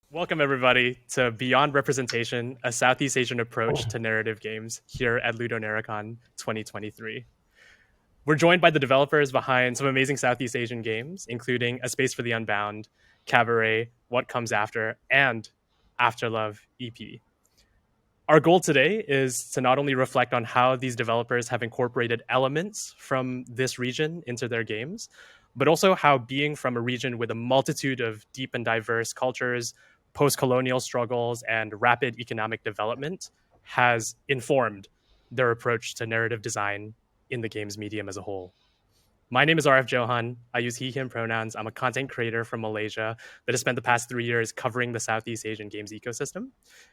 Welcome, everybody, to Beyond Representation, a Southeast Asian approach to narrative games here at LudoNarraCon 2023. We're joined by the developers behind some amazing Southeast Asian games, including A Space for the Unbound, Kabaret, What Comes After, and Afterlove EP. Our goal today is to not only reflect on how these developers have incorporated elements from this region into their games, but also how being from a region with a multitude of deep and diverse cultures, post-colonial struggles, and rapid economic development has informed their approach to narrative design in the games medium as a whole. My name is RF Johan. I use he, him pronouns. I'm a content creator from Malaysia that has spent the past 3 years covering the Southeast Asian games ecosystem.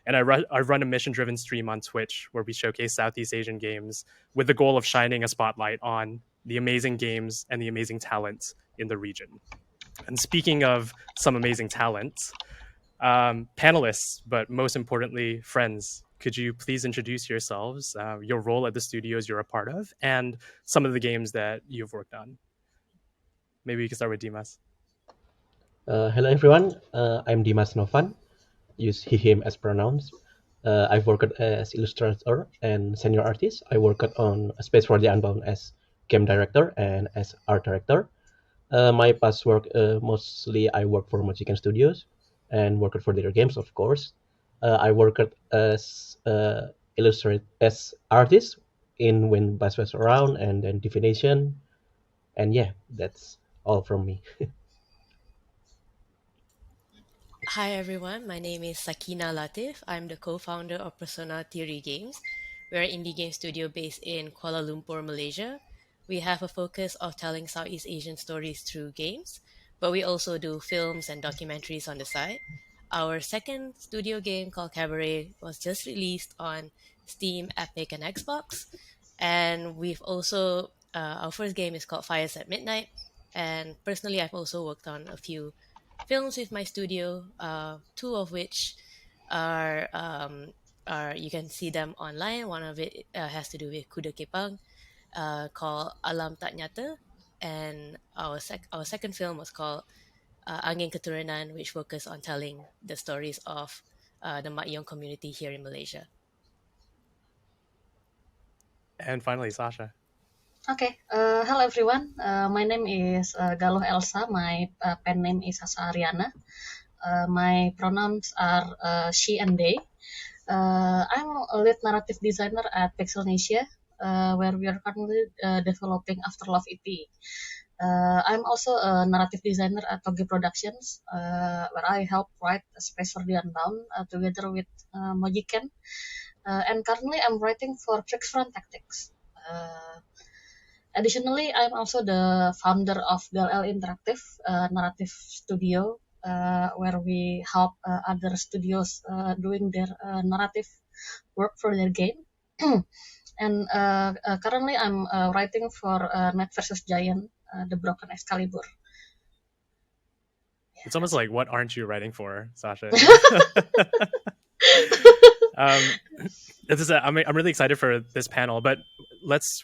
And I run a mission-driven stream on Twitch where we showcase Southeast Asian games with the goal of shining a spotlight on the amazing games and the amazing talents in the region. And speaking of some amazing talents, panelists, but most importantly, friends, could you please introduce yourselves, your role at the studios you're a part of, and some of the games that you've worked on? Maybe we can start with Dimas. Hello everyone, I'm Dimas Novan, use he, him as pronouns. I've worked as illustrator and senior artist. I worked on Space For The Unbound as game director and as art director. My past work, mostly I work for Mochikan Studios and worked for their games, of course. I worked as as artist in When Bass Was Around and then Divination. And yeah, that's all from me. Hi everyone, my name is Sakina Latif. I'm the co-founder of Persona Theory Games. We're an indie game studio based in Kuala Lumpur, Malaysia. We have a focus of telling Southeast Asian stories through games, but we also do films and documentaries on the side. Our second studio game called Kabaret was just released on Steam, Epic, and Xbox. And we've also, our first game is called Fireside Midnight. And personally, I've also worked on a few films with my studio, two of which are you can see them online. One of it has to do with Kuda Kepang, called Alam Tak Nyata, and our second film was called Angin Keturunan, which focused on telling the stories of the Mak Yong community here in Malaysia. And finally, Sasha. Okay, hello everyone. My name is Galuh Elsa. My pen name is Asa Ariana. My pronouns are she and they. I'm a lead narrative designer at Pixelnesia, where we are currently developing Afterlove EP. I'm also a narrative designer at Toge Productions, where I help write Space for the Unbound together with Mojiken. And currently I'm writing for Tricksfront Tactics. Additionally, I'm also the founder of GalL Interactive Narrative Studio, where we help other studios doing their narrative work for their game. And currently, I'm writing for Net vs. Giant, The Broken Excalibur. It's almost like, what aren't you writing for, Sasha? I'm really excited for this panel, but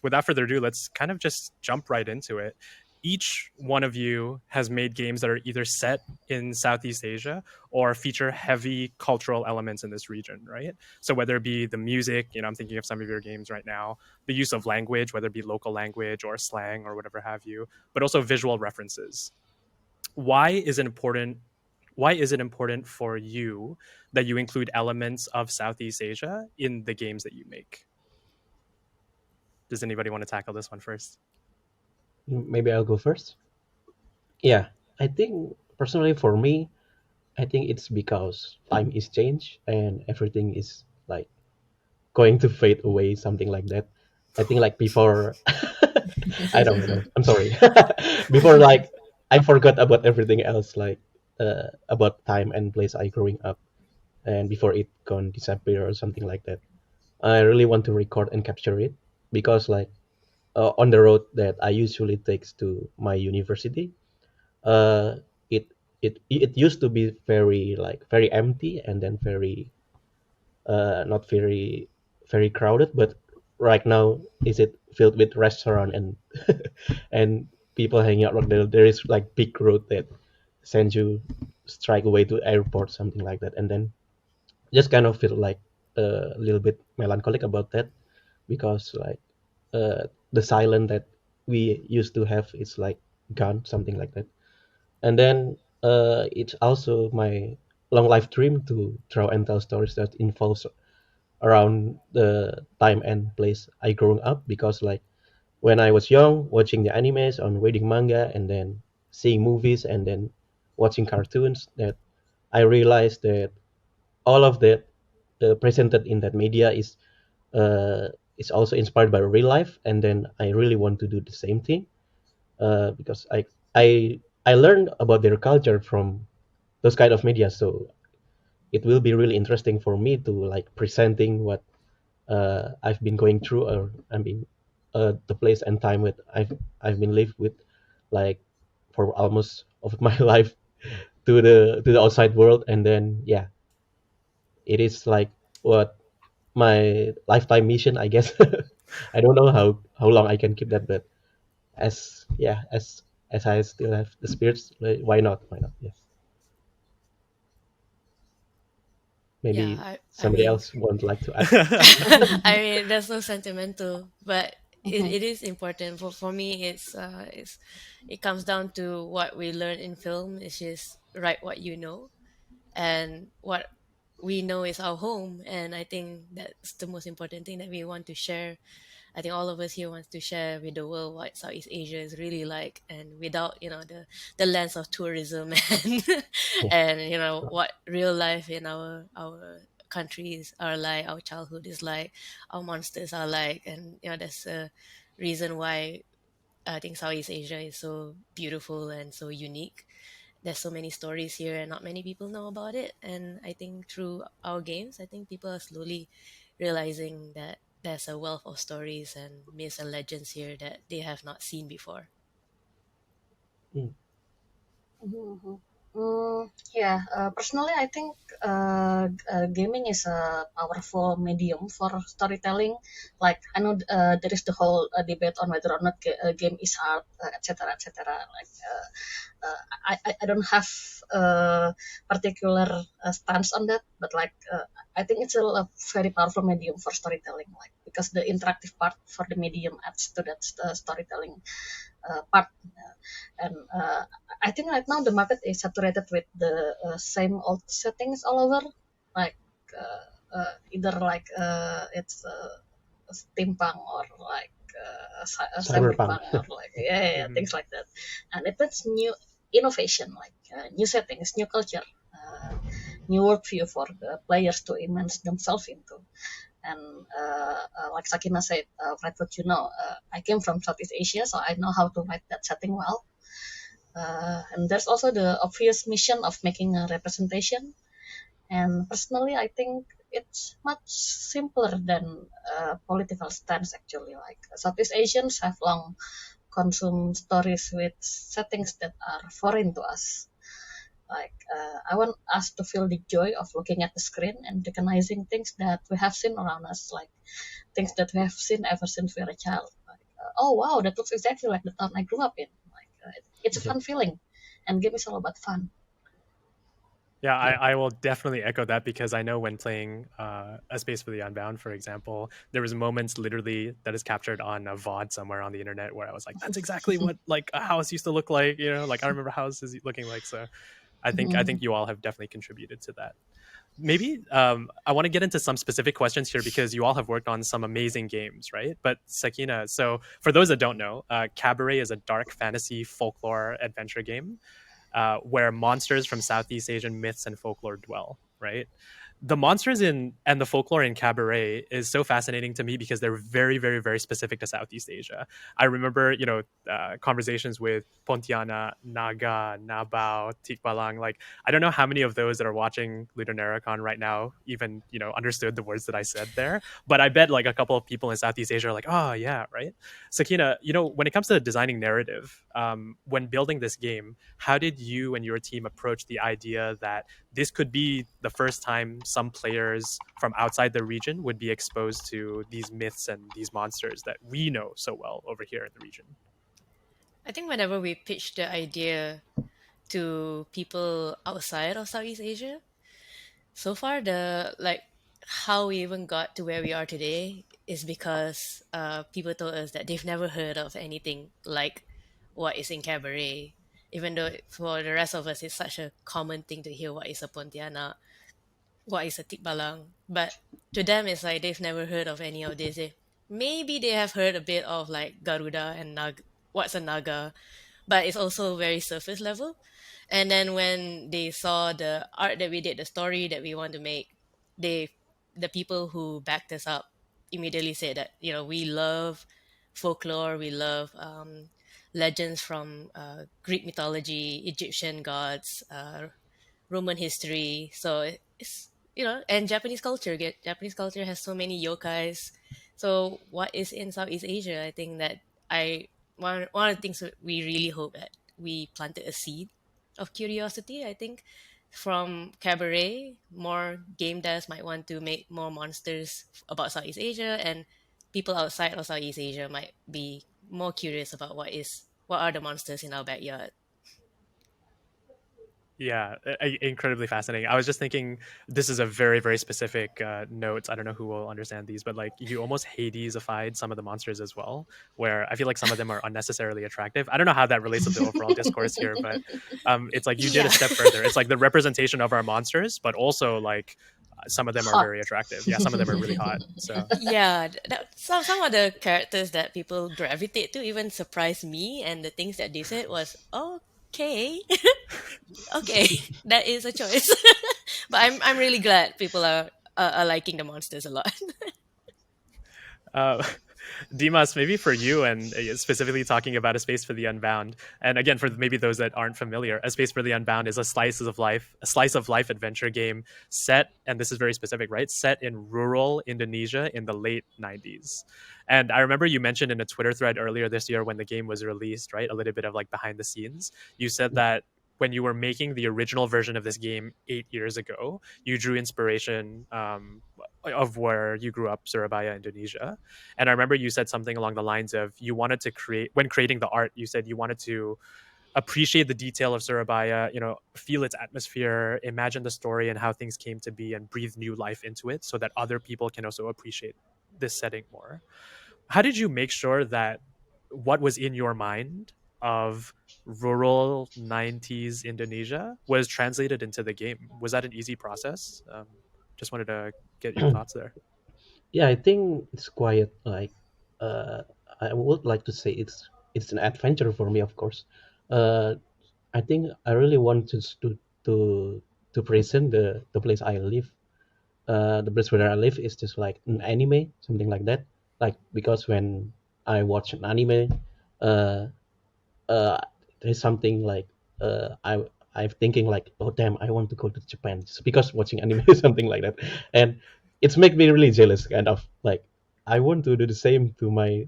without further ado, let's kind of just jump right into it. Each one of you has made games that are either set in Southeast Asia or feature heavy cultural elements in this region, right? So whether it be the music, I'm thinking of some of your games right now, the use of language, whether it be local language or slang or whatever have you, but also visual references. Why is it important for you that you include elements of Southeast Asia in the games that you make? Does anybody want to tackle this one first? Maybe I'll go first. Yeah, I think personally for me, I think it's because time is changed and everything is like going to fade away, something like that. I think like before, I don't know. I'm sorry. Before, like I forgot about everything else, like about time and place I growing up, and before it gone disappear or something like that. I really want to record and capture it because like on the road that I usually takes to my university, uh, it used to be very empty and then very not very crowded, but right now is it filled with restaurant and and people hanging out. There is like big road that sends you strike away to airport, something like that, and then just kind of feel like a little bit melancholic about that because like the silence that we used to have is like gone, something like that. And then it's also my long life dream to draw and tell stories that involves around the time and place I grew up, because like when I was young, watching the animes on reading manga and then seeing movies and then watching cartoons, that I realized that all of that presented in that media uh, is also inspired by real life, and then I really want to do the same thing because I learned about their culture from those kind of media. So it will be really interesting for me to like presenting what I've been going through, or I mean the place and time with I've been lived with, like for almost of my life to the outside world. And then yeah, it is like what my lifetime mission, I guess. I don't know how long I can keep that, but as yeah, as I still have the spirits, like, why not? Why not? Yeah, Yeah, maybe I somebody mean, else would like to add. I mean, that's so sentimental, but Mhm. it is important for me. It comes down to what we learn in film. It's just write what you know, and what we know is our home. And I think that's the most important thing that we want to share. I think all of us here wants to share with the world what Southeast Asia is really like, and without the lens of tourism and Yeah, and sure. what real life in our countries are like, our childhood is like, our monsters are like, and that's a reason why I think Southeast Asia is so beautiful and so unique. There's so many stories here, and not many people know about it. And I think through our games, I think people are slowly realizing that there's a wealth of stories and myths and legends here that they have not seen before. Mm, Mhm. Yeah, personally, I think gaming is a powerful medium for storytelling. Like, I know there is the whole debate on whether or not game is art, etc., etc. Like, I don't have a particular stance on that, but like, I think it's a very powerful medium for storytelling. Like, because the interactive part for the medium adds to that storytelling part. And I think right now the market is saturated with the same old settings all over, like either like it's steampunk or like cyberpunk. cyberpunk or like yeah, Mhm. things like that. And it needs new innovation, like new settings, new culture, new worldview for the players to immerse themselves into. And like Sakina said, write what you know. I came from Southeast Asia, so I know how to write that setting well. And there's also the obvious mission of making a representation. And personally, I think it's much simpler than political stance actually. Like Southeast Asians have long consumed stories with settings that are foreign to us. Like I want us to feel the joy of looking at the screen and recognizing things that we have seen around us, like things that we have seen ever since we were a child. Like, oh wow, that looks exactly like the town I grew up in. Like it's a Yeah, fun feeling, and game is all about fun. Yeah, yeah, I will definitely echo that because I know when playing A Space for the Unbound, for example, there was moments literally that is captured on a VOD somewhere on the internet where I was like, that's exactly what like a house used to look like, like I remember houses looking like. So I think you all have definitely contributed to that. Maybe I want to get into some specific questions here because you all have worked on some amazing games, right? But Sakina, so for those that don't know, Kabaret is a dark fantasy folklore adventure game where monsters from Southeast Asian myths and folklore dwell, right? The monsters in and the folklore in Cabaret is so fascinating to me because they're very, very, very specific to Southeast Asia. I remember, conversations with Pontiana, Naga, Nabao, Tikbalang. Like, I don't know how many of those that are watching LudoNarraCon right now even, understood the words that I said there. But I bet like a couple of people in Southeast Asia are like, oh yeah, right. Sakina, when it comes to designing narrative, when building this game, how did you and your team approach the idea that this could be the first time some players from outside the region would be exposed to these myths and these monsters that we know so well over here in the region? I think whenever we pitch the idea to people outside of Southeast Asia. So far, the like how we even got to where we are today is because people told us that they've never heard of anything like what is in Cabaret. Even though for the rest of us, it's such a common thing to hear what is a Pontianak, what is a Tikbalang. But to them, it's like they've never heard of any of this. Maybe they have heard a bit of like Garuda and what's a Naga, but it's also very surface level. And then when they saw the art that we did, the story that we want to make, they, the people who backed us up, immediately said that we love folklore, we love legends from Greek mythology, Egyptian gods, Roman history. So it's and Japanese culture. Japanese culture has so many yokais. So what is in Southeast Asia? I think that I one of the things that we really hope that we planted a seed of curiosity. I think from Cabaret, more game devs might want to make more monsters about Southeast Asia, and people outside of Southeast Asia might be more curious about what are the monsters in our backyard. Yeah, incredibly fascinating. I was just thinking this is a very, very specific note. I don't know who will understand these, but like you almost Hadesified some of the monsters as well, where I feel like some of them are unnecessarily attractive. I don't know how that relates to the overall discourse here, but it's like you did a Yeah. step further. It's like the representation of our monsters, but also like some of them are Hot. very attractive. Yeah, some of them are really hot. So Yeah, some of the characters that people gravitate to even surprised me, and the things that they said was okay, okay, that is a choice. But I'm really glad people are liking the monsters a lot. uh, Dimas, maybe for you, and specifically talking about A Space for the Unbound, and again for maybe those that aren't familiar, A Space for the Unbound is a slice of life adventure game set, and this is very specific, right? Set in rural Indonesia in the late 90s. And I remember you mentioned in a Twitter thread earlier this year when the game was released, right? A little bit of like behind the scenes. You said that when you were making the original version of this game 8 years ago, you drew inspiration of where you grew up, Surabaya, Indonesia. And I remember you said something along the lines of you wanted to create, when creating the art, you said you wanted to appreciate the detail of Surabaya, feel its atmosphere, imagine the story and how things came to be, and breathe new life into it so that other people can also appreciate this setting more. How did you make sure that what was in your mind of rural 90s Indonesia was translated into the game? Was that an easy process? Just wanted to get your thoughts there. Yeah, I think it's quite like uh, I would like to say it's an adventure for me, of course. Uh, I think I really want to to present the place I live. The place where I live is just like an anime, something like that. Like because when I watch an anime, uh, uh, there's something like I'm thinking like, oh damn, I want to go to Japan just because watching anime or something like that, and it's make me really jealous, kind of like I want to do the same to my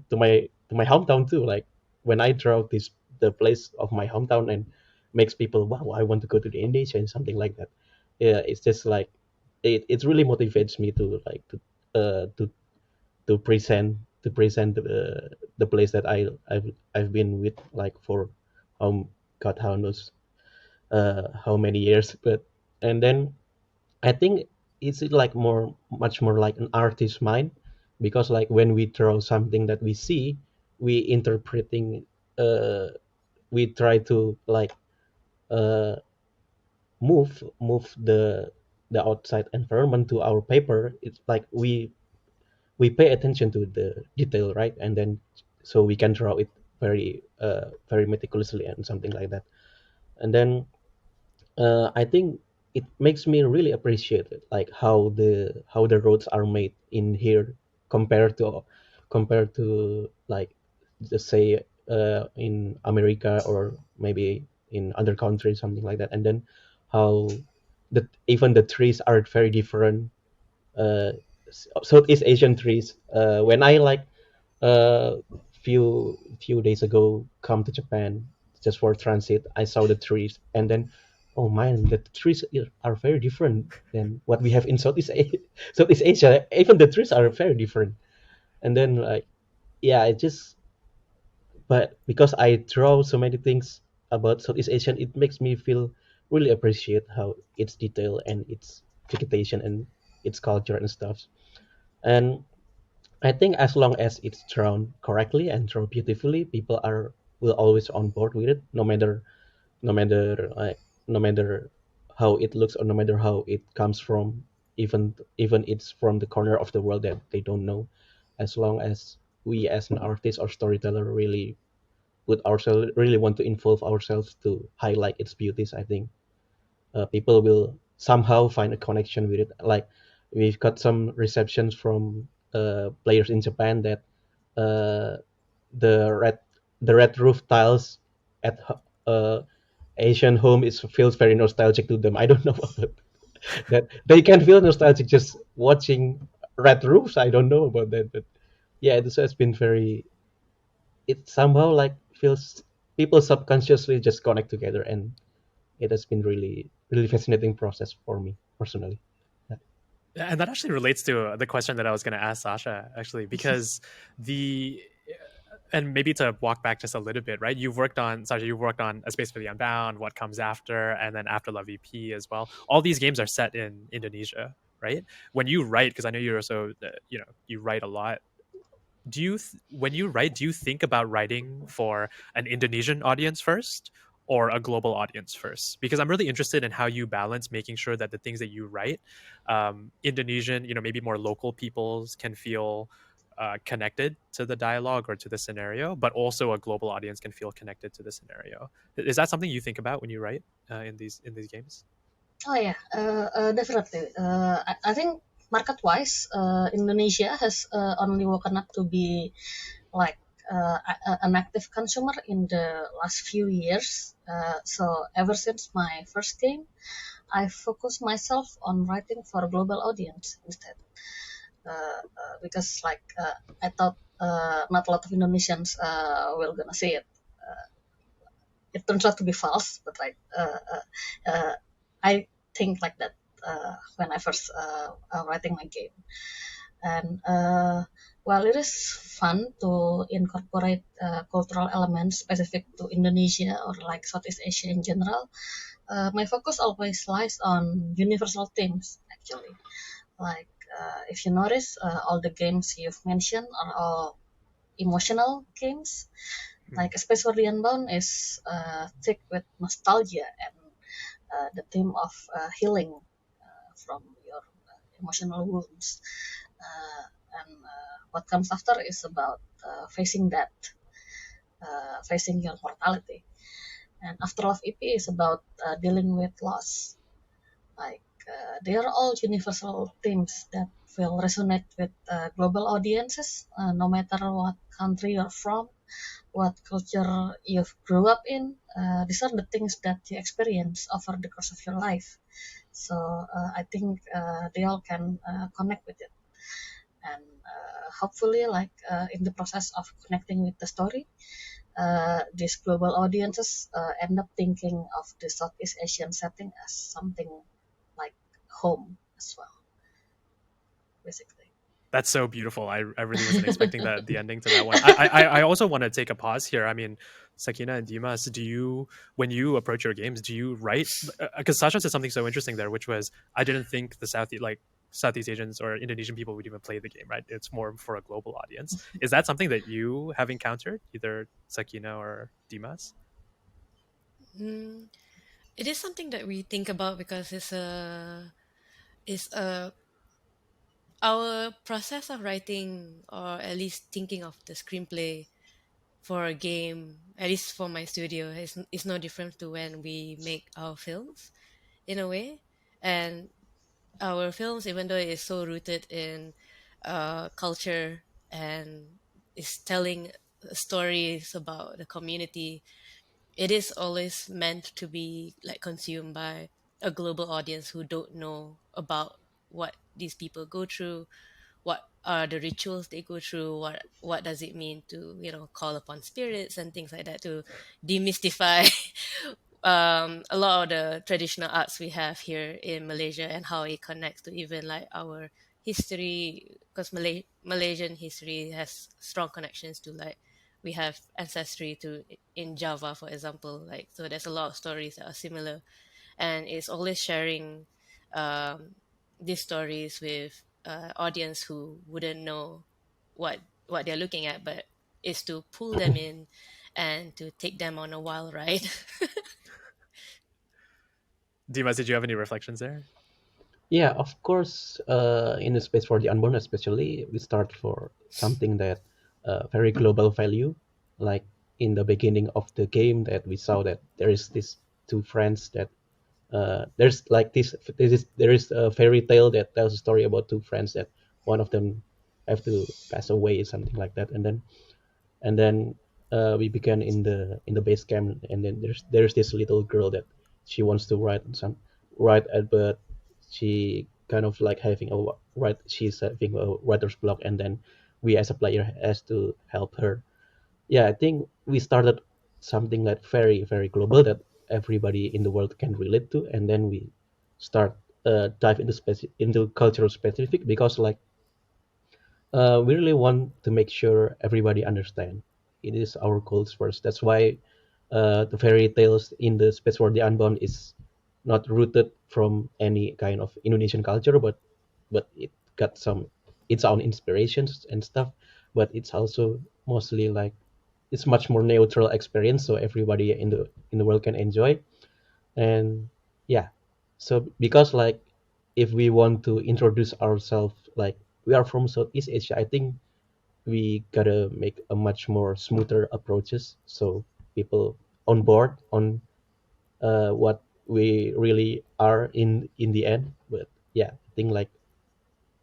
hometown too. Like when I draw the place of my hometown and makes people wow, I want to go to the Indonesia and something like that. Yeah, it's just like it really motivates me to like uh to to present the place that I've been with like for um God how knows how many years. But and then I think it's like much more like an artist's mind, because like when we draw something that we see, we interpreting uh we try to like uh move the outside environment to our paper. It's like we pay attention to the detail, right? And then so we can draw it very meticulously and something like that. And then I think it makes me really appreciate it, like how the roads are made in here compared to compared to like just say in America or maybe in other countries, something like that. And then how even the trees are very different. uh, Southeast Asian trees. When I like few days ago come to Japan just for transit, I saw the trees, and then oh man, the trees are very different than what we have in Southeast Asia. Even the trees are very different. And then like yeah, I just but because I draw so many things, about Southeast Asian, it makes me feel really appreciate how its detail and its vegetation and its culture and stuff. And I think as long as it's drawn correctly and drawn beautifully, people are will always on board with it, no matter like no matter how it looks or no matter how it comes from, even it's from the corner of the world that they don't know. As long as we as an artist or storyteller really want to involve ourselves to highlight its beauties, I think people will somehow find a connection with it. Like we've got some receptions from players in Japan that uh, the red the red roof tiles at Asian home is feels very nostalgic to them. I don't know about that. They can feel nostalgic just watching red roofs. I don't know about that, but yeah, it has been very. It somehow like feels people subconsciously just connect together, and it has been really fascinating process for me personally. Yeah. And that actually relates to the question that I was going to ask Sasha, actually, because the and maybe to walk back just a little bit, right? You've worked on Sasha, you've worked on A Space for the Unbound, What Comes After, and then Afterlove EP as well. All these games are set in Indonesia, right? When you write, because I know you're also you write a lot, when you write, do you think about writing for an Indonesian audience first or a global audience first? Because I'm really interested in how you balance making sure that the things that you write, Indonesian, maybe more local peoples can feel connected to the dialogue or to the scenario, but also a global audience can feel connected to the scenario. Is that something you think about when you write in these games? Oh yeah, definitely. I think market-wise, Indonesia has only woken up to be like an active consumer in the last few years. So ever since my first game, I focused myself on writing for a global audience instead, because I thought not a lot of Indonesians will gonna see it. It turns out to be false, but I think like that when I first writing my game. And while it is fun to incorporate cultural elements specific to Indonesia or like Southeast Asia in general, my focus always lies on universal themes actually. Like if you notice, all the games you've mentioned are all emotional games. Like Space for the Unbound is thick with nostalgia and the theme of healing from your emotional wounds. Uh, and what comes after is about facing death, facing your mortality. And Afterlove EP is about dealing with loss. Like they are all universal themes that will resonate with global audiences, no matter what country you're from, what culture you've grew up in. These are the things that you experience over the course of your life. So I think they all can connect with it. And hopefully, in the process of connecting with the story, these global audiences end up thinking of the Southeast Asian setting as something like home as well, basically. That's so beautiful. I really wasn't expecting that the ending to that one. I also want to take a pause here. I mean, Sakina and Dimas, when you approach your games, do you write? Because Sasha said something so interesting there, which was I didn't think the Southeast Asians or Indonesian people would even play the game. Right? It's more for a global audience. Is that something that you have encountered, either Sakina or Dimas? Mm, it is something that we think about because it's our process of writing, or at least thinking of the screenplay for a game, at least for my studio, is no different to when we make our films in a way. And our films, even though it is so rooted in culture and is telling stories about the community, it is always meant to be like consumed by a global audience who don't know about what these people go through, what are the rituals they go through, what does it mean to call upon spirits and things like that, to demystify a lot of the traditional arts we have here in Malaysia and how it connects to even like our history, because Malaysian history has strong connections to like we have ancestry to in Java, for example. Like, so there's a lot of stories that are similar, and it's always sharing um, these stories with audience who wouldn't know what they're looking at, but is to pull them in and to take them on a wild ride. Dimas, did you have any reflections there? Yeah, of course. In the Space for the Unbound, especially, we start for something that very global value. Like in the beginning of the game, that we saw that there is this two friends that there's like there is a fairy tale that tells a story about two friends that one of them have to pass away, something like that, and then we began in the base camp, and then there's this little girl that she wants to write but she kind of like having a write she's having a writer's block, and then we as a player has to help her. Yeah, I think we started something like very very global that everybody in the world can relate to, and then we start dive into cultural specific, because like we really want to make sure everybody understand. It is our goals first. That's why the fairy tales in the Space for the Unbound is not rooted from any kind of Indonesian culture, but it got some its own inspirations and stuff. But it's also mostly like it's much more neutral experience, so everybody in the world can enjoy. And yeah, so because like if we want to introduce ourselves, like we are from Southeast Asia, I think we gotta make a much more smoother approaches so people on board on what we really are in the end. But yeah, I think like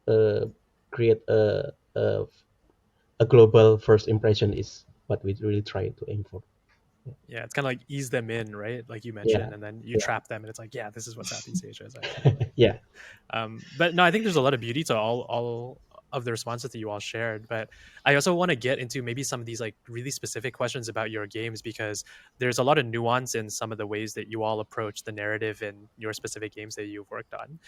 uh, create a global first impression is what we really try to aim for. Yeah, it's kind of like ease them in, right? Like you Yeah, mentioned, and then you yeah, trap them, and it's like, yeah, this is what Southeast Asia is actually like. yeah, But no, I think there's a lot of beauty to all of the responses that you all shared. But I also want to get into maybe some of these like really specific questions about your games, because there's a lot of nuance in some of the ways that you all approach the narrative in your specific games that you've worked on.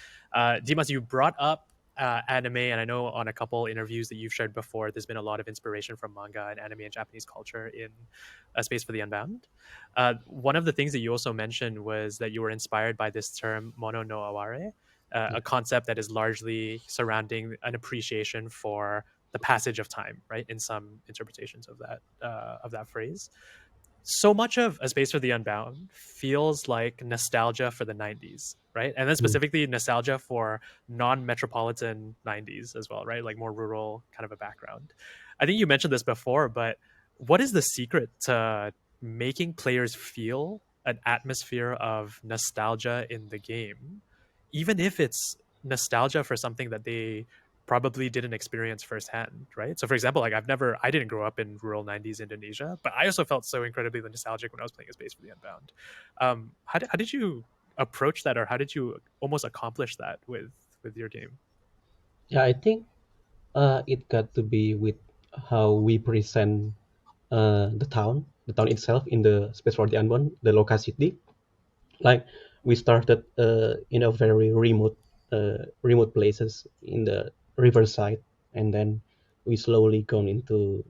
Dimas, you brought up anime, and I know on a couple interviews that you've shared before, there's been a lot of inspiration from manga and anime and Japanese culture in Space for the Unbound. One of the things that you also mentioned was that you were inspired by this term mono no aware, yeah. a concept that is largely surrounding an appreciation for the passage of time, right? In some interpretations of that phrase, so much of A Space for the Unbound feels like nostalgia for the 90s, right? And then Mm. specifically nostalgia for non-metropolitan 90s as well, right? Like more rural kind of a background. I think you mentioned this before, but what is the secret to making players feel an atmosphere of nostalgia in the game, even if it's nostalgia for something that they probably didn't experience firsthand, right? So, for example, like I didn't grow up in rural 90s Indonesia, but I also felt so incredibly nostalgic when I was playing A Space for the Unbound. How did you approach that, or how did you almost accomplish that with your game? Yeah, I think it got to be with how we present the town itself in the Space for the Unbound, the locality. Like we started in a very remote places in the riverside, and then we slowly gone into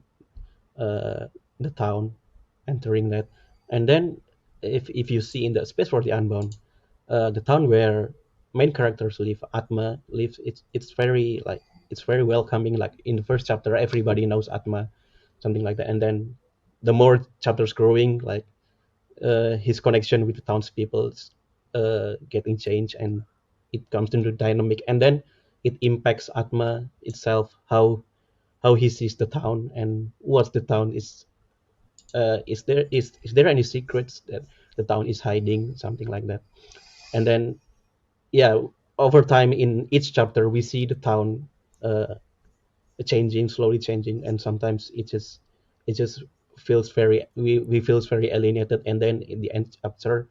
uh, the town, entering that, and then if you see in the Space for the Unbound, the town where main characters live, Atma lives, it's very like it's very welcoming. Like in the first chapter, everybody knows Atma, something like that, and then the more chapters growing, like his connection with the townspeople getting changed, and it comes into dynamic, and then it impacts Atma itself, how he sees the town and what the town is there any secrets that the town is hiding, something like that. And then yeah, over time in each chapter we see the town uh, changing, slowly changing, and sometimes it just feels very we feels very alienated, and then in the end chapter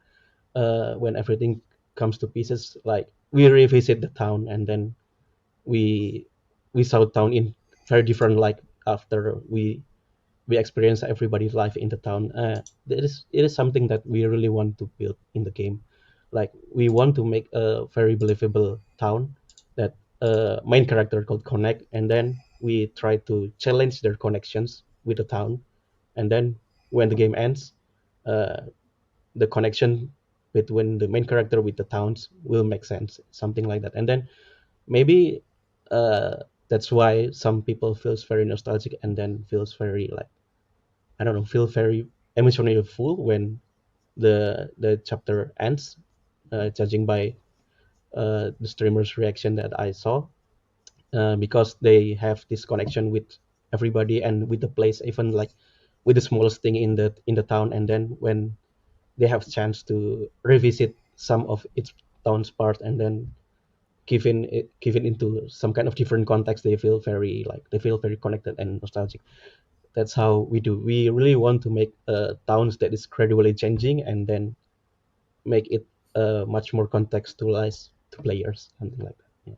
when everything comes to pieces, like we revisit the town, and then we we saw town in very different, like after we experience everybody's life in the town. It is something that we really want to build in the game. Like we want to make a very believable town that main character could connect, and then we try to challenge their connections with the town, and then when the game ends, uh, the connection between the main character with the towns will make sense, something like that. And then maybe that's why some people feels very nostalgic and then feels very like, I don't know, feel very emotionally full when the chapter ends, judging by the streamer's reaction that I saw, because they have this connection with everybody and with the place, even like with the smallest thing in the town. And then when they have chance to revisit some of its town's part and then given into some kind of different context, they feel very connected and nostalgic. That's how we do. We really want to make towns that is gradually changing and then make it much more contextualized to players, something like that. Yeah.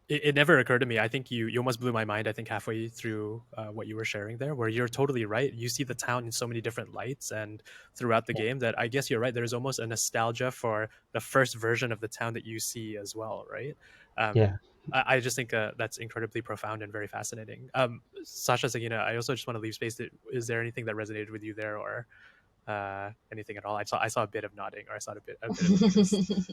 It never occurred to me. I think you almost blew my mind. I think halfway through what you were sharing there, where you're totally right. You see the town in so many different lights and throughout the Yeah. game that I guess you're right. There's almost a nostalgia for the first version of the town that you see as well, right? Yeah. I just think that's incredibly profound and very fascinating. Sasha Sagina, I also just want to leave space. Is there anything that resonated with you there, or anything at all? I saw a bit of nodding, or I saw a bit of interest.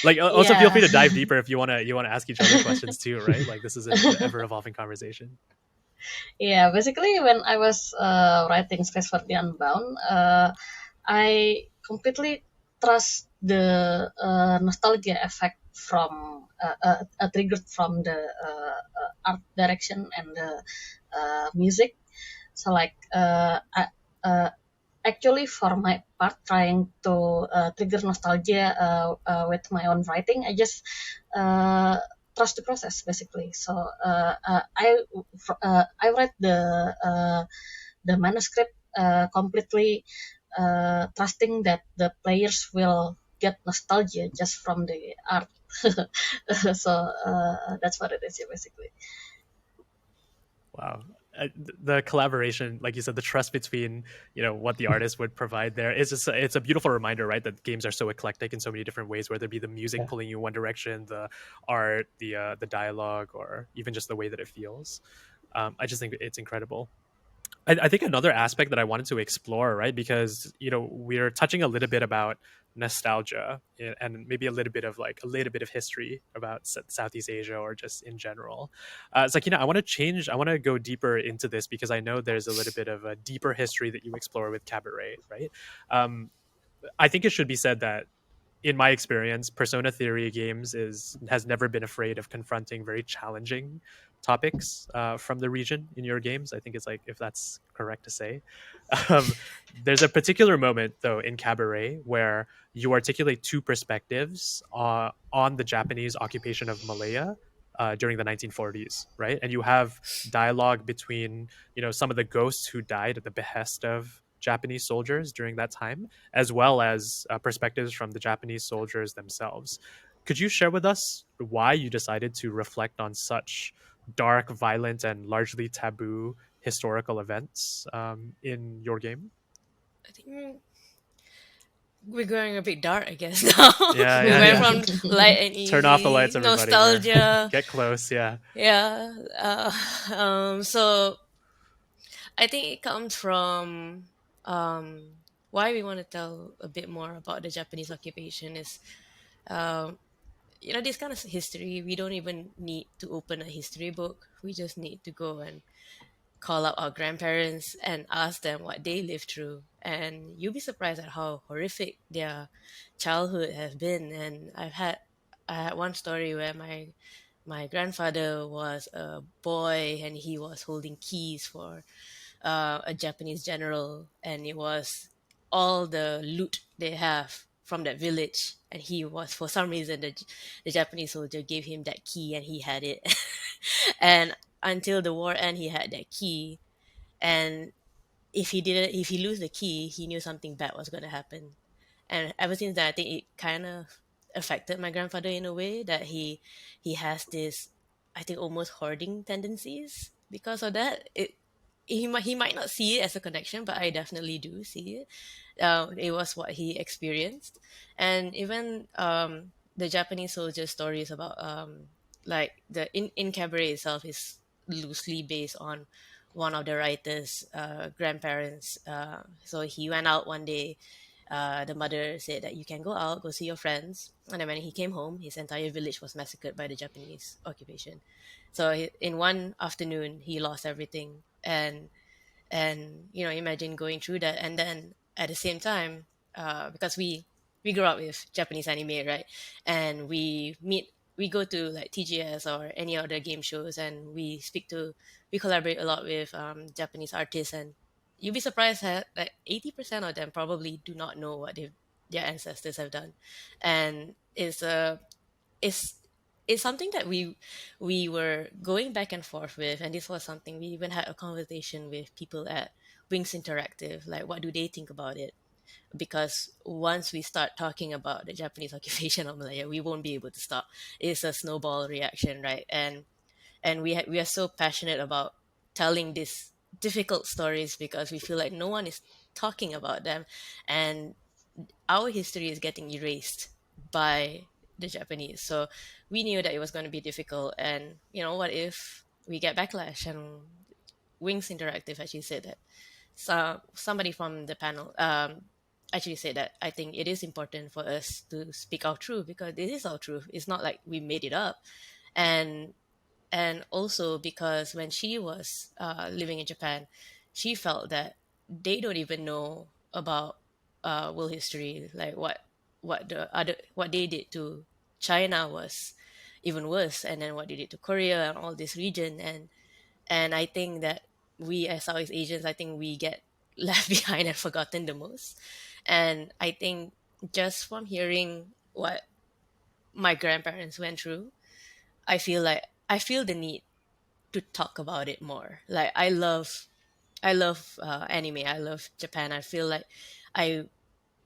Like, also feel Yeah. free to dive deeper if you wanna ask each other questions too, right? Like, this is an ever evolving conversation. Yeah, basically, when I was writing Space for the Unbound, I completely trust the nostalgia effect from triggered from the art direction and the music. So, like, uh, actually, for my part, trying to trigger nostalgia with my own writing, I just uh, trust the process basically. So I read the manuscript completely, trusting that the players will get nostalgia just from the art. So that's what it is, yeah, basically. Wow. The collaboration, like you said, the trust between what the artist would provide there is just it's a beautiful reminder, right? That games are so eclectic in so many different ways, whether it be the music Yeah. pulling you one direction, the art, the dialogue, or even just the way that it feels. I just think it's incredible. I think another aspect that I wanted to explore, right, because we're touching a little bit about nostalgia and maybe a little bit of history about Southeast Asia or just in general. Sakina, I want to go deeper into this because I know there's a little bit of a deeper history that you explore with Kabaret, right? Um, I think it should be said that in my experience, Persona Theory games has never been afraid of confronting very challenging topics from the region in your games. I think it's like if that's correct to say. Um, there's a particular moment though in Cabaret where you articulate two perspectives on the Japanese occupation of Malaya. During the 1940s, right? And you have dialogue between, some of the ghosts who died at the behest of Japanese soldiers during that time, as well as perspectives from the Japanese soldiers themselves. Could you share with us why you decided to reflect on such dark, violent, and largely taboo historical events in your game? I think we're going a bit dark, I guess. Now Yeah, we yeah, went yeah. from light and Turn off the lights, easy, everybody. We're nostalgia. get close. Yeah. Yeah. So I think it comes from why we want to tell a bit more about the Japanese occupation is um, this kind of history. We don't even need to open a history book. We just need to go and call up our grandparents and ask them what they lived through, and you'll be surprised at how horrific their childhood has been. And I had one story where my grandfather was a boy and he was holding keys for a Japanese general, and it was all the loot they have from that village. And he was, for some reason, the Japanese soldier gave him that key, and he had it. And until the war end, he had that key. And if he lose the key, he knew something bad was going to happen. And ever since that, I think it kind of affected my grandfather in a way that he has this, I think, almost hoarding tendencies because of that. He might not see it as a connection, but I definitely do see it. It was what he experienced. And even the Japanese soldier stories about like the in cabaret itself is loosely based on one of the writers' grandparents. So he went out one day. The mother said that you can go out, go see your friends. And then when he came home, his entire village was massacred by the Japanese occupation. So in one afternoon, he lost everything. And imagine going through that, and then at the same time, because we grew up with Japanese anime, right? And we go to like TGS or any other game shows, and we collaborate a lot with Japanese artists, and you'd be surprised that like 80% of them probably do not know what their ancestors have done. And it's it's something that we were going back and forth with, and this was something we even had a conversation with people at Wings Interactive, like what do they think about it? Because once we start talking about the Japanese occupation of Malaya, we won't be able to stop. It's a snowball reaction, right? And we are so passionate about telling these difficult stories because we feel like no one is talking about them, and our history is getting erased by the Japanese. So we knew that it was going to be difficult. And, what if we get backlash? And Wings Interactive actually said that. So somebody from the panel actually said that I think it is important for us to speak our truth because this is our truth. It's not like we made it up. And also because when she was living in Japan, she felt that they don't even know about world history, like what they did to China was even worse, and then what they did to Korea and all this region. And I think that we as Southeast Asians, I think we get left behind and forgotten the most. And I think just from hearing what my grandparents went through, I feel the need to talk about it more. Like I love anime. I love Japan. I feel like I,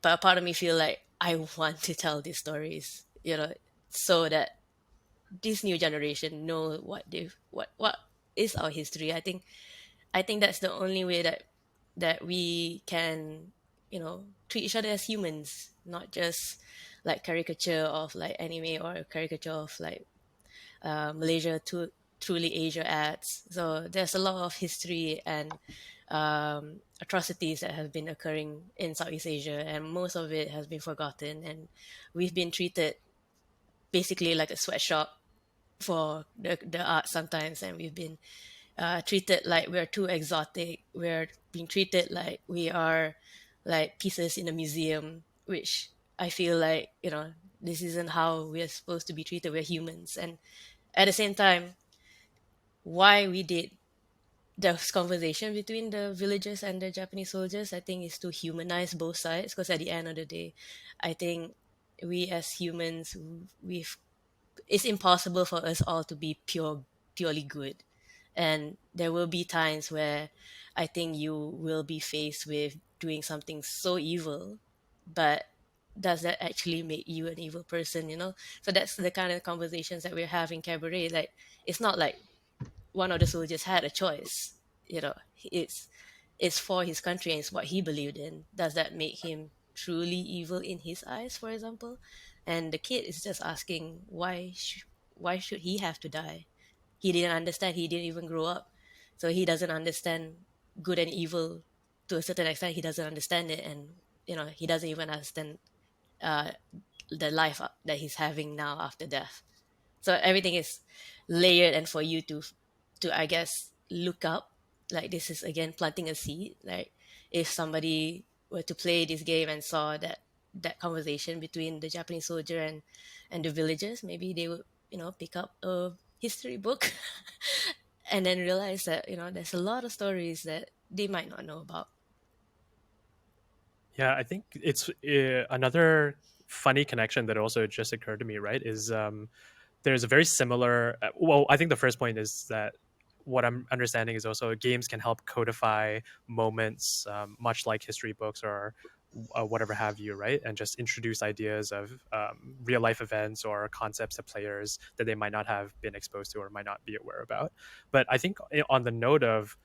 but a part of me feel like I want to tell these stories, so that this new generation know what is our history. I think that's the only way that we can, treat each other as humans, not just like caricature of like anime or caricature of like Malaysia to truly Asia ads. So there's a lot of history and atrocities that have been occurring in Southeast Asia, and most of it has been forgotten. And we've been treated basically like a sweatshop for the art sometimes, and we've been treated like we're too exotic. We're being treated like we are like pieces in a museum, which I feel like, this isn't how we're supposed to be treated. We're humans. And at the same time, why we did this conversation between the villagers and the Japanese soldiers, I think, is to humanize both sides. Because at the end of the day, I think we as humans, we've it's impossible for us all to be purely good, and there will be times where I think you will be faced with doing something so evil, but does that actually make you an evil person? So that's the kind of conversations that we're having Cabaret. Like, it's not like one of the soldiers had a choice. It's for his country and it's what he believed in. Does that make him truly evil in his eyes, for example? And the kid is just asking why should he have to die? He didn't understand. He didn't even grow up, so he doesn't understand good and evil. To a certain extent, he doesn't understand it, and he doesn't even understand uh, the life that he's having now after death. So everything is layered, and for you to I guess look up, like, this is again planting a seed. Like, if somebody were to play this game and saw that conversation between the Japanese soldier and the villagers, maybe they would pick up a history book and then realize that there's a lot of stories that they might not know about. Yeah, I think it's another funny connection that also just occurred to me, right? Is there's a very similar. Well, I think the first point is that what I'm understanding is also games can help codify moments, much like history books or whatever have you, right? And just introduce ideas of real life events or concepts to players that they might not have been exposed to or might not be aware about. But I think on the note of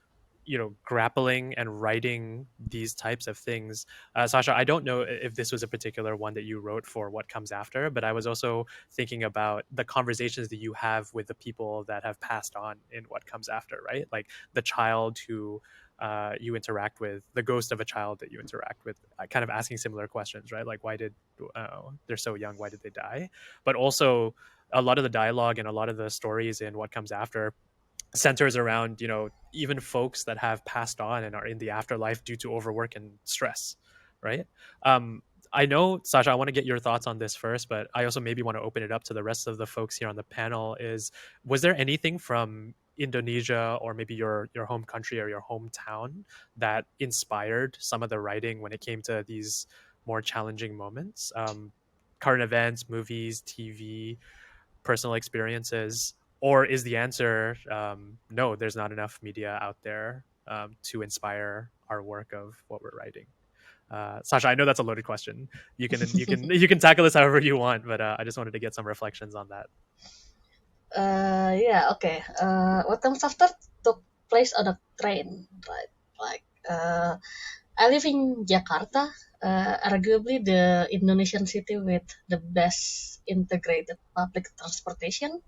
grappling and writing these types of things. Sasha, I don't know if this was a particular one that you wrote for What Comes After, but I was also thinking about the conversations that you have with the people that have passed on in What Comes After, right? Like the child who you interact with, the ghost of a child that you interact with, kind of asking similar questions, right? Like, why did they're so young? Why did they die? But also, a lot of the dialogue and a lot of the stories in What Comes After centers around even folks that have passed on and are in the afterlife due to overwork and stress, right? um I know, Sasha, I want to get your thoughts on this first, but I also maybe want to open it up to the rest of the folks here on the panel. Was there anything from Indonesia or maybe your home country or your hometown that inspired some of the writing when it came to these more challenging moments? Current events, movies, TV, personal experiences? Or is the answer no, there's not enough media out there to inspire our work of what we're writing? Sasha, I know that's a loaded question. You can tackle this however you want, but I just wanted to get some reflections on that. Yeah, okay. What Comes After took place on a train, right? Like, I live in Jakarta, arguably the Indonesian city with the best integrated public transportation,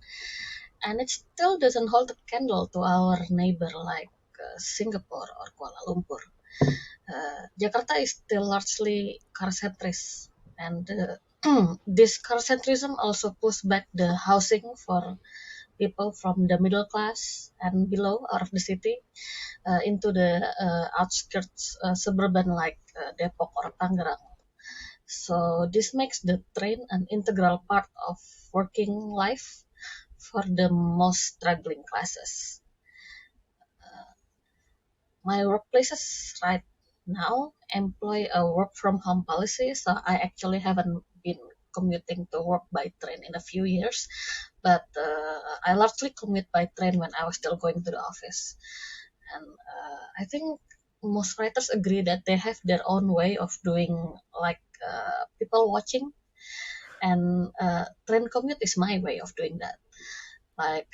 and it still doesn't hold a candle to our neighbor like Singapore or Kuala Lumpur. Jakarta is still largely car-centric, and this car-centrism also pushed back the housing for people from the middle class and below out of the city into the outskirts suburban like Depok or Tangerang. So this makes the train an integral part of working life for the most struggling classes. My workplaces right now employ a work from home policy, so I actually haven't been commuting to work by train in a few years, but I largely commute by train when I was still going to the office. And I think most writers agree that they have their own way of doing like people watching, and train commute is my way of doing that. Like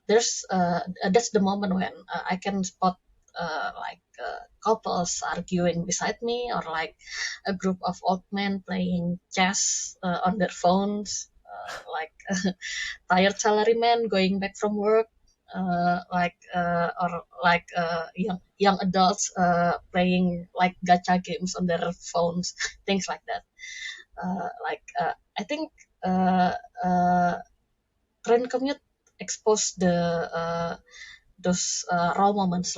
that's the moment when I can spot couples arguing beside me, or like a group of old men playing chess on their phones, like tired salarymen going back from work, or like young adults playing like gacha games on their phones, things like that. I think uh, uh, train commute expose those raw moments.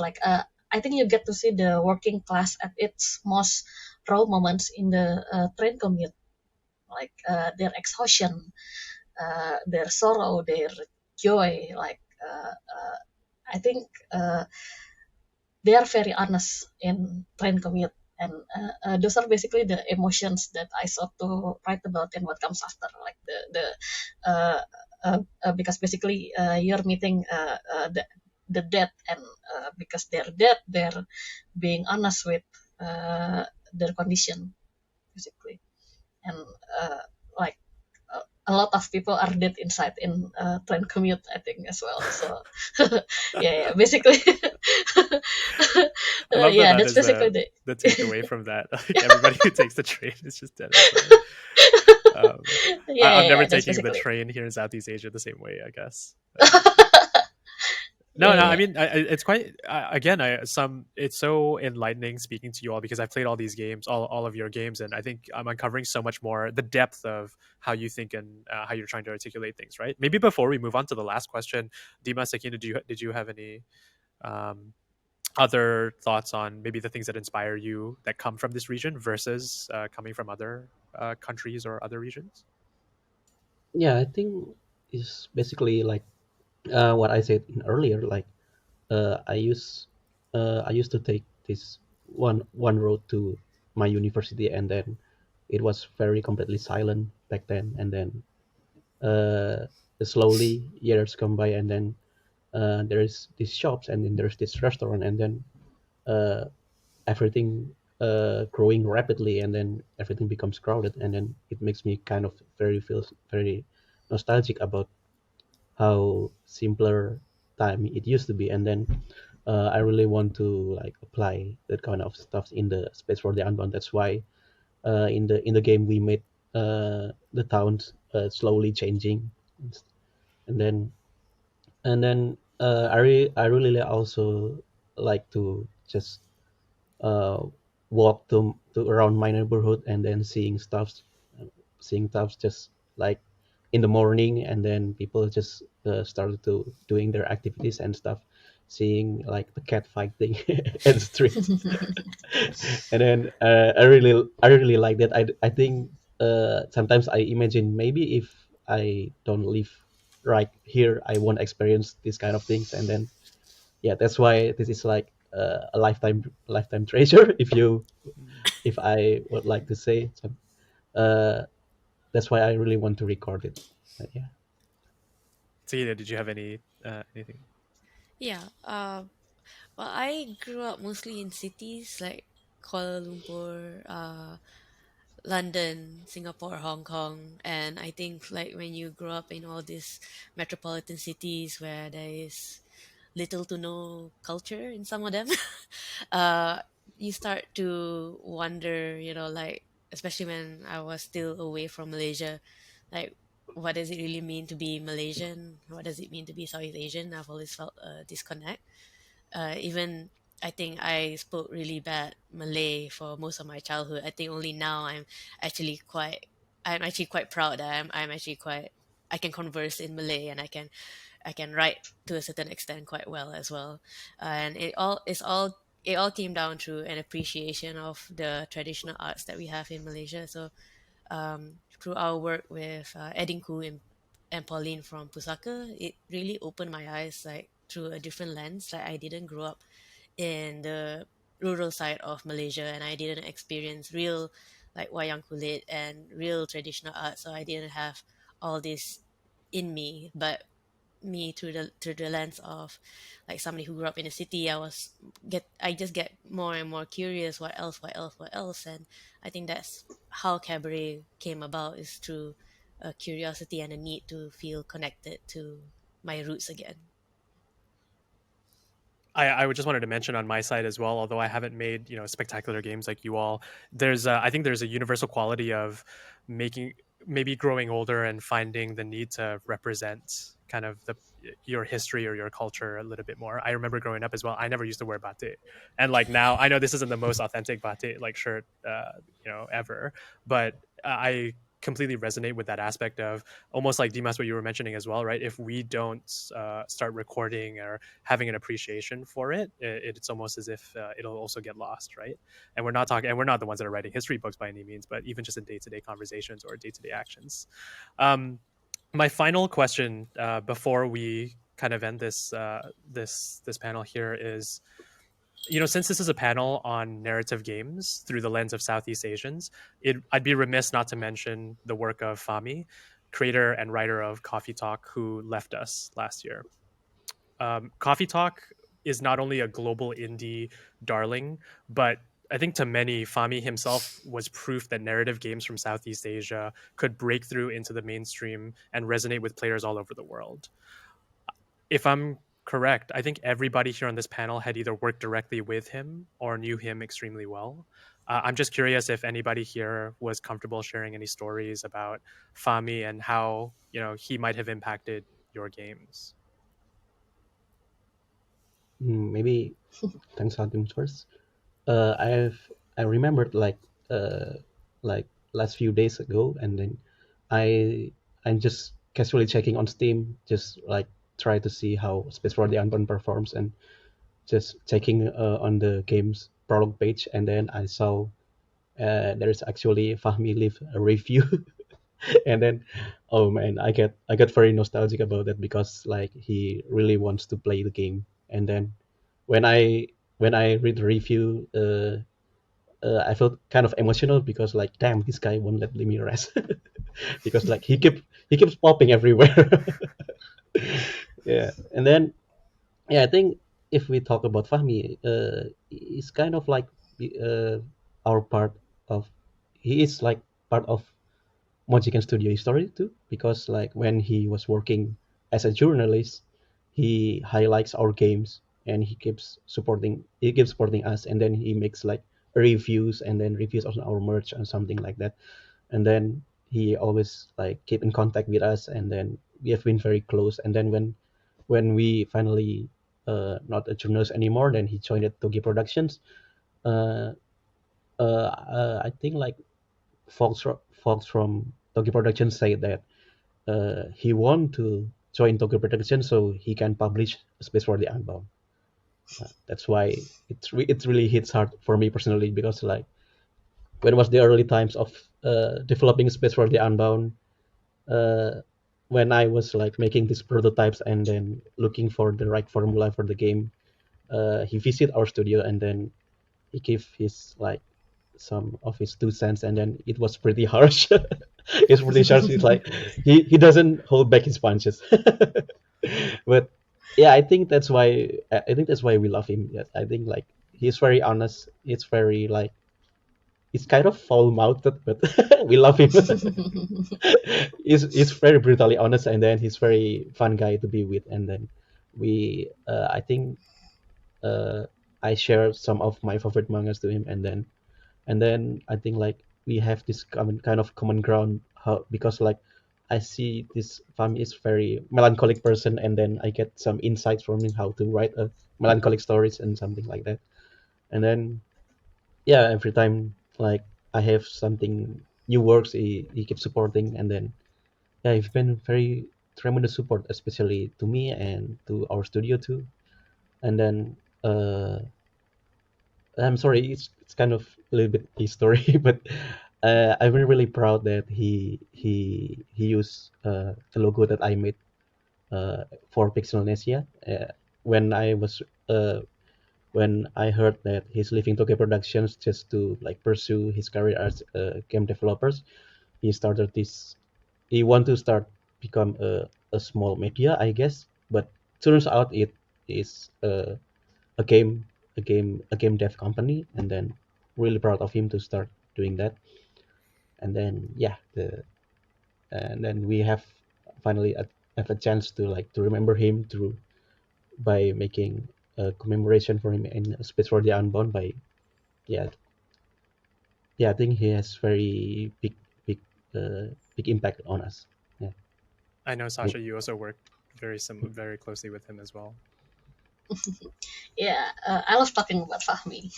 I think you get to see the working class at its most raw moments in the train commute, like their exhaustion, their sorrow, their joy. I think they are very honest in train commute, and those are basically the emotions that I sought to write about in What Comes After, like because basically you're meeting the dead, and because they're dead, they're being honest with their condition, basically. And like a lot of people are dead inside in train commute, I think, as well. So yeah, basically. I love that Yeah, that that's is basically the takeaway from that. Like everybody who takes the train is just dead inside. I'm never that's taking the basically. train here in Southeast Asia the same way, I guess. Yeah, No, I yeah, mean, it's quite again. It's so enlightening speaking to you all, because I've played all these games, all of your games, and I think I'm uncovering so much more the depth of how you think and how you're trying to articulate things. Right? Maybe before we move on to the last question, Dima, Sakina, did you have any um, other thoughts on maybe the things that inspire you that come from this region versus coming from other countries or other regions? Yeah, I think it's basically like what I said earlier. Like I used to take this one road to my university, and then it was very completely silent back then. And then uh, slowly years come by, and then there's these shops, and then there's this restaurant, and then uh, everything growing rapidly, and then everything becomes crowded, and then it makes me kind of feels very nostalgic about how simpler time it used to be. And then I really want to like apply that kind of stuff in the Space for the Unbound. That's why in the game we made the towns slowly changing, and then I really also like to just uh, walk to around my neighborhood and then seeing stuff just like in the morning, and then people just started to doing their activities and stuff, seeing like the cat fighting at the street. And then I really like that. I think sometimes I imagine maybe if I don't live right here, I won't experience these kind of things. And then yeah, that's why this is like a lifetime treasure. If I would like to say so, uh, that's why I really want to record it. Yeah. Tahina, did you have anything? Yeah. Well, I grew up mostly in cities like Kuala Lumpur, London, Singapore, Hong Kong, and I think like when you grow up in all these metropolitan cities where there is little to no culture in some of them, uh, you start to wonder, like especially when I was still away from Malaysia, like what does it really mean to be Malaysian? What does it mean to be Southeast Asian? I've always felt a disconnect. Even I think I spoke really bad Malay for most of my childhood. I think only now actually quite I'm actually quite proud that I'm actually quite I can converse in Malay, and I can write to a certain extent quite well as well. And it all came down to an appreciation of the traditional arts that we have in Malaysia. So through our work with Edinku and Pauline from Pusaka, it really opened my eyes like through a different lens. Like I didn't grow up in the rural side of Malaysia, and I didn't experience real like wayang kulit and real traditional art. So I didn't have all this in me, but me through the lens of like somebody who grew up in a city, I just get more and more curious. What else? And I think that's how cabaret came about, is through a curiosity and a need to feel connected to my roots again. I would just wanted to mention on my side as well, although I haven't made spectacular games like you all. I think there's a universal quality of making maybe growing older and finding the need to represent kind of your history or your culture a little bit more. I remember growing up as well. I never used to wear batik, and like now I know this isn't the most authentic batik like shirt ever, but I completely resonate with that aspect of almost like Dimas, what you were mentioning as well, right? If we don't start recording or having an appreciation for it's almost as if it'll also get lost, right? And we're not the ones that are writing history books by any means, but even just in day-to-day conversations or day-to-day actions. My final question before we kind of end this panel here is, since this is a panel on narrative games through the lens of Southeast Asians, I'd be remiss not to mention the work of Fami, creator and writer of Coffee Talk, who left us last year. Coffee Talk is not only a global indie darling, but I think to many, Fami himself was proof that narrative games from Southeast Asia could break through into the mainstream and resonate with players all over the world. If I'm correct, I think everybody here on this panel had either worked directly with him or knew him extremely well. I'm just curious if anybody here was comfortable sharing any stories about Fami and how he might have impacted your games. Maybe thanks Hakim first. I remembered like last few days ago, and then I'm just casually checking on Steam, just like try to see how Space for the Unbound performs, and just checking on the game's prologue page, and then I saw there is actually Fahmi leave a review. And then oh man, I get very nostalgic about that, because like he really wants to play the game. And then when I read the review, I felt kind of emotional, because like damn, this guy won't let me rest. Because like he keeps popping everywhere. Yeah. And then yeah, I think if we talk about Fahmi, it's kind of like our part of he is like part of Mojikan Studio history too, because like when he was working as a journalist, he highlights our games, and he keeps supporting us, and then he makes like reviews and then reviews on our merch and something like that. And then he always like keep in contact with us, and then we have been very close. And then when we finally not a journalist anymore, then he joined at Togi Productions. uh, I think like folks from Togi Productions say that he want to join Togi Productions so he can publish Space for the Unbound. That's why it really hits hard for me personally, because like when it was the early times of developing Space for the Unbound, uh, when I was like making these prototypes and then looking for the right formula for the game, he visited our studio, and then he gave his like some of his 2 cents, and then it was pretty harsh. It's pretty harsh. It's like he doesn't hold back his punches. But yeah, I think that's why we love him. Yes, I think like he's very honest. It's very like he's kind of foul mouthed, but we love him. He's very brutally honest, and then he's very fun guy to be with. And then I think uh, I share some of my favorite mangas to him, and then I think like we have this kind of common ground, because like I see this Fami is very melancholic person, and then I get some insights from him how to write a melancholic stories and something like that. And then yeah, every time like I have something new works, he keeps supporting. And then yeah, he's been very tremendous support, especially to me and to our studio too. And then I'm sorry, it's kind of a little bit history, but I'm really proud that he used the logo that I made for Pixelnesia. When I was when I heard that he's leaving Tokyo Productions just to like pursue his career as a game developers, he started this. He want to start become a small media, I guess, but turns out it is a game a game dev company. And then really proud of him to start doing that. And then yeah, and then we have finally have a chance to like to remember him through by making a commemoration for him in Space for the Unbound. By yeah, I think he has very big big impact on us. Yeah. I know, Sasha, you also work very closely with him as well. Yeah, I love talking about Fahmi.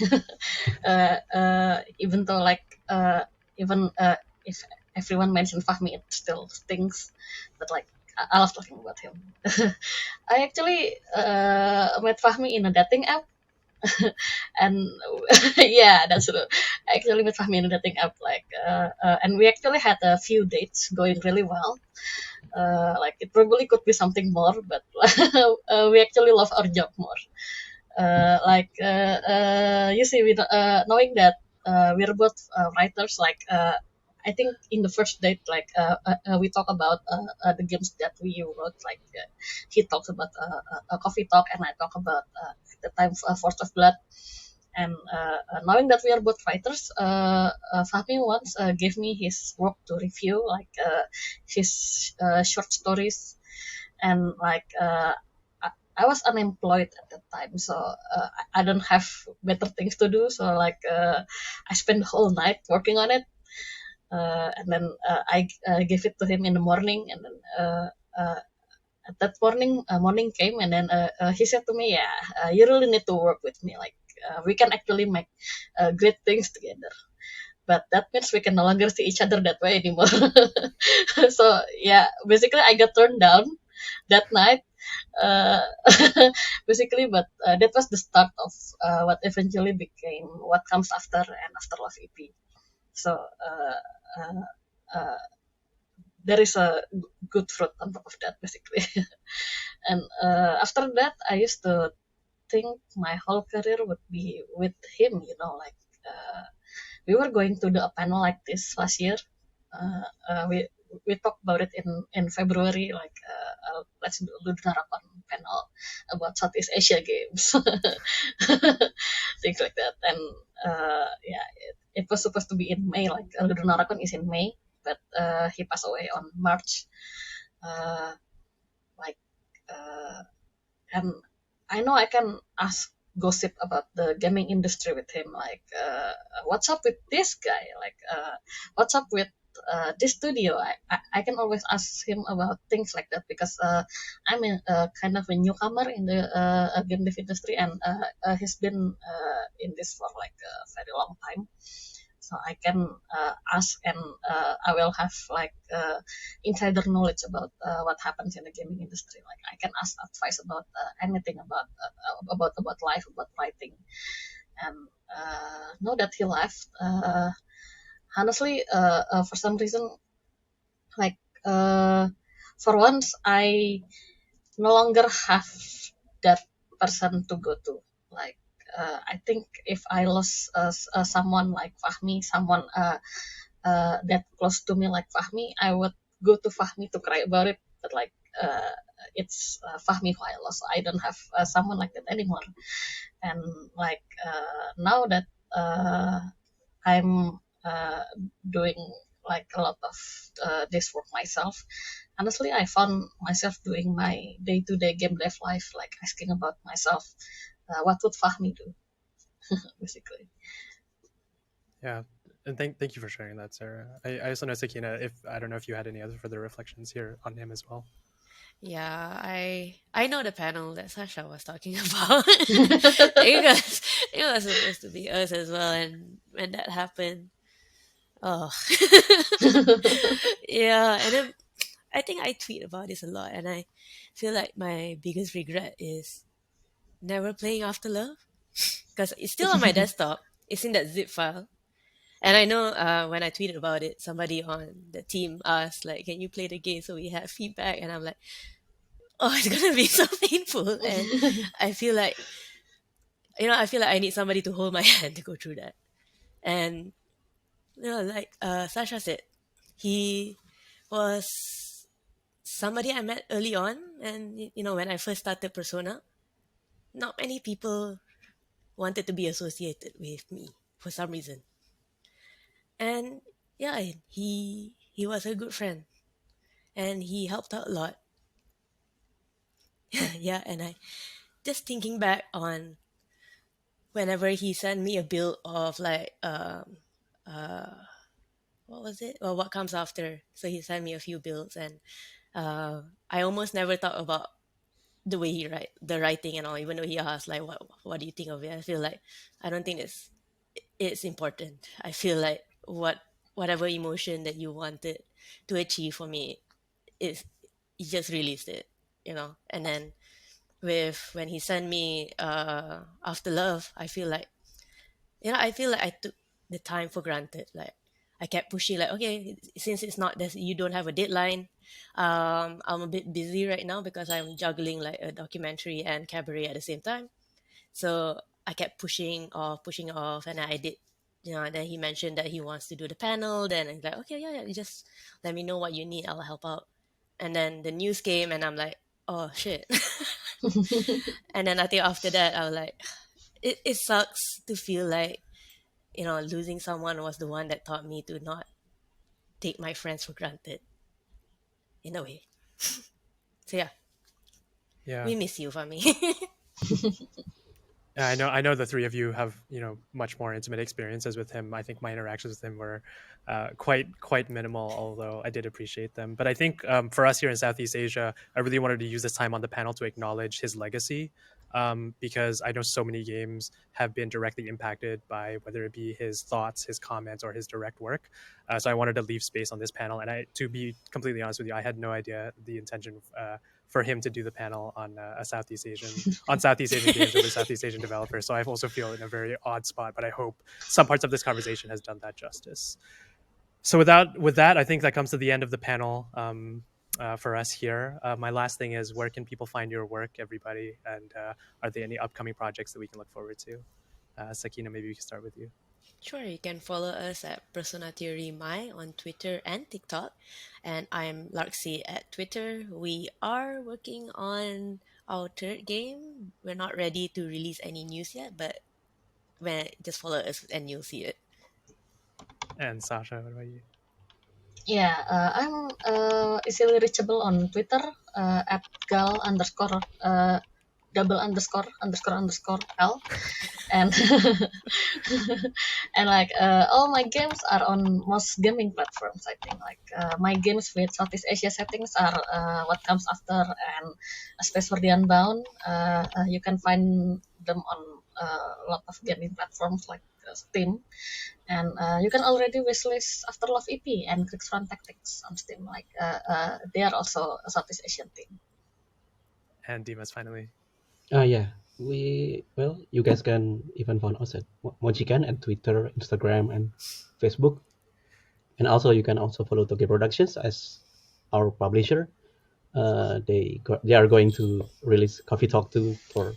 Even though even if everyone mentioned Fahmi, it still stings. But like I love talking about him. I actually met Fahmi in a dating app. And yeah, that's true. I actually met Fahmi in a dating app, and we actually had a few dates going really well. Like it probably could be something more, but we actually love our job more. You see, with knowing that we're both writers, I think in the first date, we talk about the games that we wrote. He talks about a coffee talk, and I talk about the time Force of Blood. And knowing that we are both writers, Fahmi once gave me his work to review, his short stories, and I was unemployed at that time, so I don't have better things to do. So I spent the whole night working on it, and then I gave it to him in the morning, and then at that morning came, and then he said to me, "Yeah, you really need to work with me. We can actually make great things together." But that means we can no longer see each other that way anymore. So yeah, basically I got turned down that night. uh, Basically, but that was the start of what eventually became what comes after and Afterlove EP. So uh, uh, there is a good fruit on top of that, basically. And after that, I used to think my whole career would be with him. We were going to do a panel like this last year. Uh, we talked about it in February, let's do LudoNarraCon panel about Southeast Asia games, things like that. And yeah, it was supposed to be in May. LudoNarraCon is in May, but he passed away on March. Uh, like uh, and I know I can ask gossip about the gaming industry with him, like what's up with this guy, like what's up with this studio. I can always ask him about things like that because I'm kind of a newcomer in the game dev industry, and he's been in this for like a very long time. So I can ask, and I will have like insider knowledge about what happens in the gaming industry. Like I can ask advice about anything about life, about writing. And now that he left, honestly, for some reason, like for once, I no longer have that person to go to. Like I think if I lost someone like Fahmi, someone that close to me like Fahmi, I would go to Fahmi to cry about it. But like it's Fahmi who I lost. So I don't have someone like that anymore. And like now that I'm doing like a lot of this work myself, honestly, I found myself doing my day-to-day game dev life, like asking about myself, what would Fahmi do, basically. Yeah, and thank you for sharing that, Sarah. I also know, Sakina, if I don't know if you had any other further reflections here on him as well. Yeah, I know the panel that Sasha was talking about because it was supposed to be us as well, and when that happened, oh, yeah, and then I think I tweet about this a lot, and I feel like my biggest regret is never playing Afterlove because it's still on my desktop. It's in that zip file, and I know when I tweeted about it, somebody on the team asked like, "Can you play the game?" So we had feedback, and I'm like, "Oh, it's gonna be so painful," and I feel like I feel like I need somebody to hold my hand to go through that. And like Sasha said, he was somebody I met early on, and when I first started Persona, not many people wanted to be associated with me for some reason. And yeah, he was a good friend, and he helped out a lot. Yeah, and I just thinking back on whenever he sent me a bill of like what was it? Well, what comes after? So he sent me a few builds, and I almost never thought about the way he write the writing and all. Even though he asked like, "What do you think of it?" I feel like I don't think it's important. I feel like whatever emotion that you wanted to achieve for me is you just released it, And then with when he sent me After Love, I feel like I took the time for granted. Like I kept pushing, like, okay, since it's not this, you don't have a deadline. I'm a bit busy right now because I'm juggling like a documentary and cabaret at the same time. So I kept pushing off, and I did. And then he mentioned that he wants to do the panel. Then I'm like, okay, yeah, you just let me know what you need. I'll help out. And then the news came, and I'm like, oh shit. And then I think after that, I was like, it sucks to feel like losing someone was the one that taught me to not take my friends for granted in a way. So yeah, Yeah. we miss you, Fami. Yeah, I know the three of you have much more intimate experiences with him. I think my interactions with him were quite minimal, although I did appreciate them. But I think for us here in Southeast Asia, I really wanted to use this time on the panel to acknowledge his legacy, because I know so many games have been directly impacted by whether it be his thoughts, his comments, or his direct work. So I wanted to leave space on this panel, and to be completely honest with you, I had no idea the intention for him to do the panel on Southeast Asian games over Southeast Asian developers. So I also feel in a very odd spot, but I hope some parts of this conversation has done that justice. So with that, I think that comes to the end of the panel for us here. My last thing is, where can people find your work, everybody? And are there any upcoming projects that we can look forward to? Sakina, maybe we can start with you. Sure, you can follow us at Persona Theory My on Twitter and TikTok. And I'm Larksy at Twitter. We are working on our third game. We're not ready to release any news yet, but just follow us and you'll see it. And Sasha, what about you? Yeah, I'm easily reachable on Twitter at gal_. double underscore underscore underscore L, and and like all my games are on most gaming platforms. I think like my games with Southeast Asia settings are what comes after, and Space for the Unbound. You can find them on a lot of gaming platforms like Steam, and you can already wishlist Afterlove EP and Krigsfront Tactics on Steam. Like they are also a Southeast Asian team. And Dimas, finally. Yeah, you guys can even find us at Mojikan at Twitter, Instagram, and Facebook. And also, you can also follow Toge Productions as our publisher. They are going to release Coffee Talk 2 for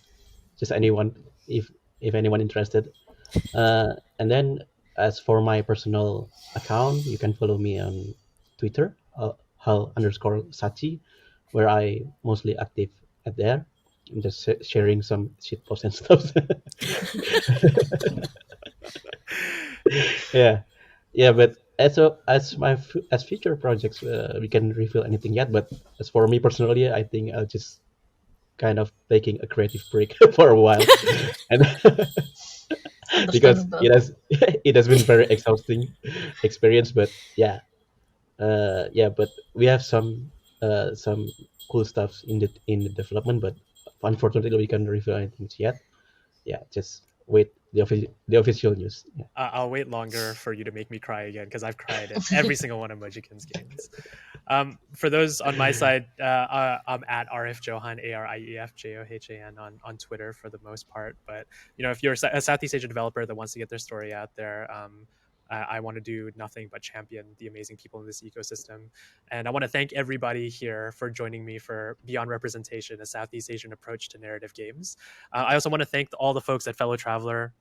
just anyone if anyone interested. And then as for my personal account, you can follow me on Twitter, hal_sachi, where I mostly active at there. I'm just sharing some shit posts and stuff. yeah, but as future projects, we can reveal anything yet. But as for me personally, I think I'll just kind of taking a creative break for a while, and because Understandable. it has been very exhausting experience. But but we have some cool stuff in the development, but unfortunately we can't reveal anything yet. Just wait the official news. I'll wait longer for you to make me cry again, because I've cried at every single one of Mojikan's games. For those on my side, I'm at RF Johan, ARIEF JOHAN on Twitter for the most part. But if you're a Southeast Asian developer that wants to get their story out there, I want to do nothing but champion the amazing people in this ecosystem. And I want to thank everybody here for joining me for Beyond Representation, a Southeast Asian approach to narrative games. I also want to thank all the folks at Fellow Traveler,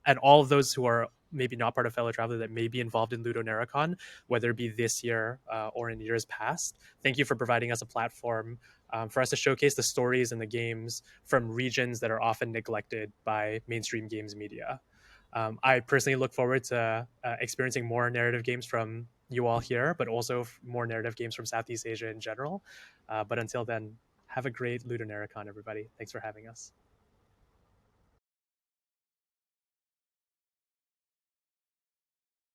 and all of those who are maybe not part of Fellow Traveler that may be involved in LudoNarraCon, whether it be this year or in years past. Thank you for providing us a platform for us to showcase the stories and the games from regions that are often neglected by mainstream games media. I personally look forward to experiencing more narrative games from you all here, but also more narrative games from Southeast Asia in general. But until then, have a great LudoNarraCon, everybody. Thanks for having us.